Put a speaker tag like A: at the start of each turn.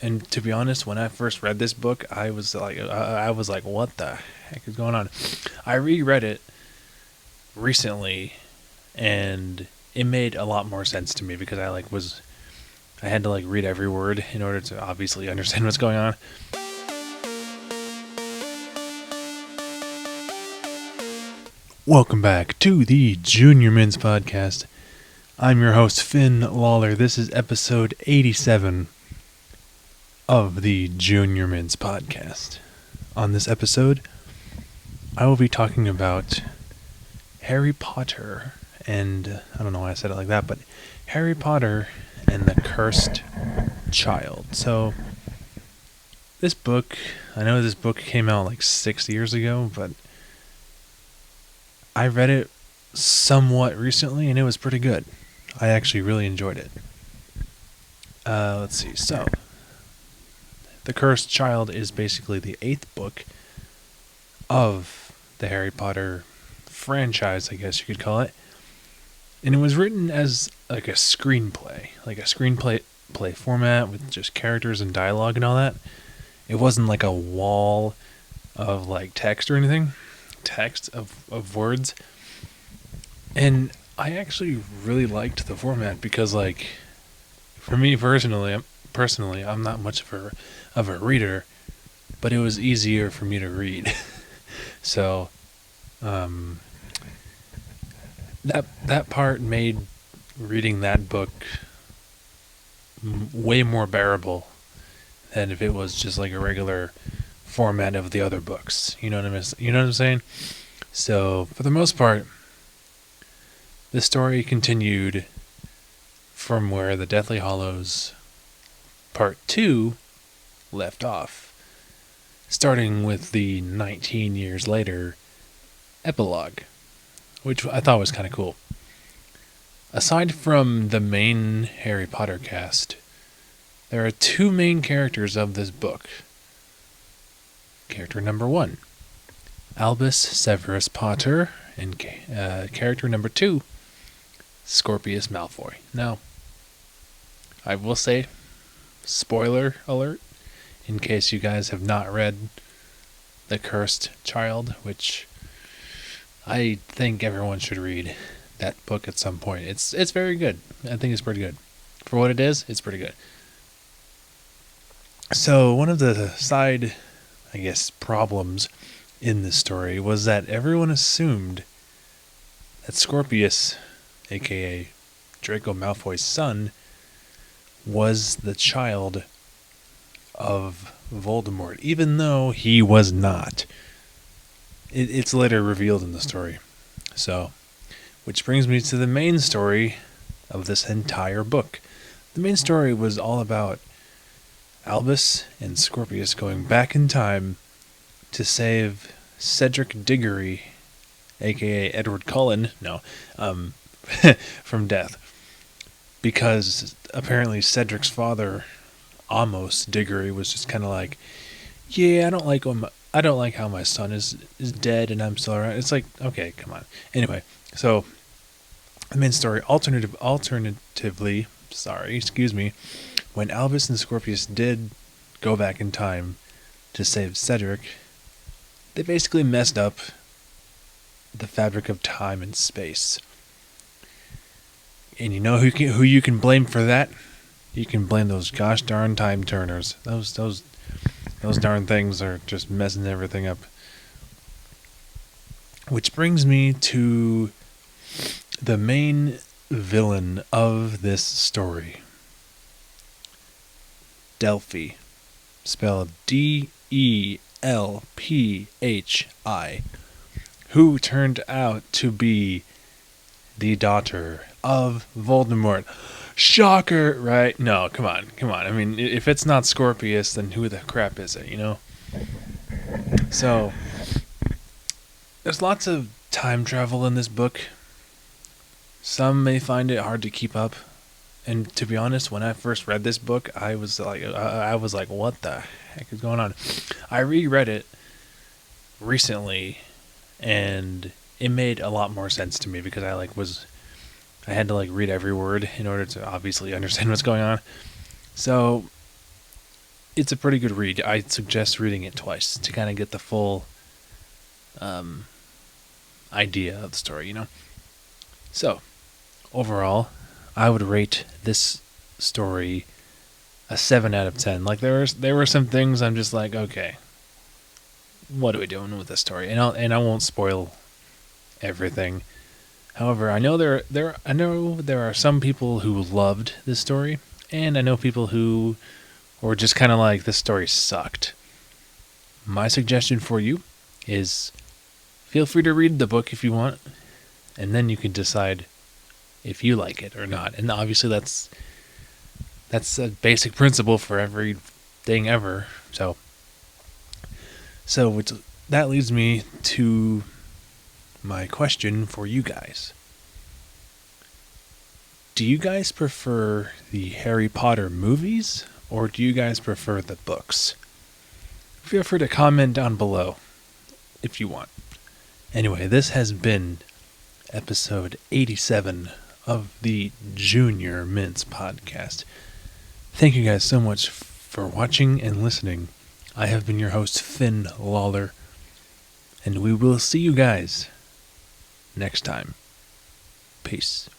A: And to be honest, when I first read this book, I was like, what the heck is going on? I reread it recently, and it made a lot more sense to me because I had to read every word in order to obviously understand what's going on. Welcome back to the Junior Mints Podcast. I'm your host, Finn Lawler. This is episode 87 of the Junior Mints Podcast. On this episode, I will be talking about Harry Potter and, I don't know why I said it like that, but Harry Potter and the Cursed Child. So, this book, I know this book came out like 6 years ago, but I read it somewhat recently and it was pretty good. I actually really enjoyed it. Let's see. So, The Cursed Child is basically the 8th book of the Harry Potter franchise, I guess you could call it. And it was written as like a screenplay play format with just characters and dialogue and all that. It wasn't like a wall of like text or anything. Text of words. And I actually really liked the format because for me personally, I'm not much of a reader, but it was easier for me to read. So, that part made reading that book way more bearable than if it was just like a regular format of the other books. You know what I'm saying? So, for the most part, the story continued from where the Deathly Hallows Part 2 left off, starting with the 19 years later epilogue, which I thought was kind of cool. Aside from the main Harry Potter cast, there are 2 main characters of this book. Character number 1, Albus Severus Potter, and character number 2, Scorpius Malfoy. Now, I will say, spoiler alert, in case you guys have not read The Cursed Child, which I think everyone should read that book at some point. It's very good. I think it's pretty good. For what it is, it's pretty good. So, one of the side, I guess, problems in this story was that everyone assumed that Scorpius, aka Draco Malfoy's son, was the child of Voldemort, even though he was not. It's later revealed in the story. So, which brings me to the main story of this entire book. The main story was all about Albus and Scorpius going back in time to save Cedric Diggory, aka Edward Cullen, from death. Because apparently Cedric's father, Amos Diggory, was just kind of like, yeah, I don't like how my son is dead and I'm still around. It's like, okay, come on. Anyway, so the main story, alternatively, when Albus and Scorpius did go back in time to save Cedric, they basically messed up the fabric of time and space. And you know who you can blame for that? You can blame those gosh darn time turners. Those darn things are just messing everything up. Which brings me to the main villain of this story. Delphi. Spelled Delphi. Who turned out to be the daughter of Voldemort. Shocker, right? No, come on. I mean, if it's not Scorpius, then who the crap is it, you know? So, there's lots of time travel in this book. Some may find it hard to keep up. And to be honest, when I first read this book, I was like, what the heck is going on? I reread it recently, and it made a lot more sense to me because I had to read every word in order to obviously understand what's going on. So it's a pretty good read. I suggest reading it twice to kind of get the full idea of the story, So, overall, I would rate this story a 7 out of 10. Like there were some things I'm just like, okay, what are we doing with this story? And I won't spoil everything. However, I know there are some people who loved this story, and I know people who were just kind of like, this story sucked. My suggestion for you is feel free to read the book if you want, and then you can decide if you like it or not. And obviously that's a basic principle for everything ever. So that leads me to my question for you guys. Do you guys prefer the Harry Potter movies, or do you guys prefer the books? Feel free to comment down below if you want. Anyway, this has been episode 87 of the Junior Mints podcast. Thank you guys so much for watching and listening. I have been your host, Finn Lawler, and we will see you guys next time. Peace.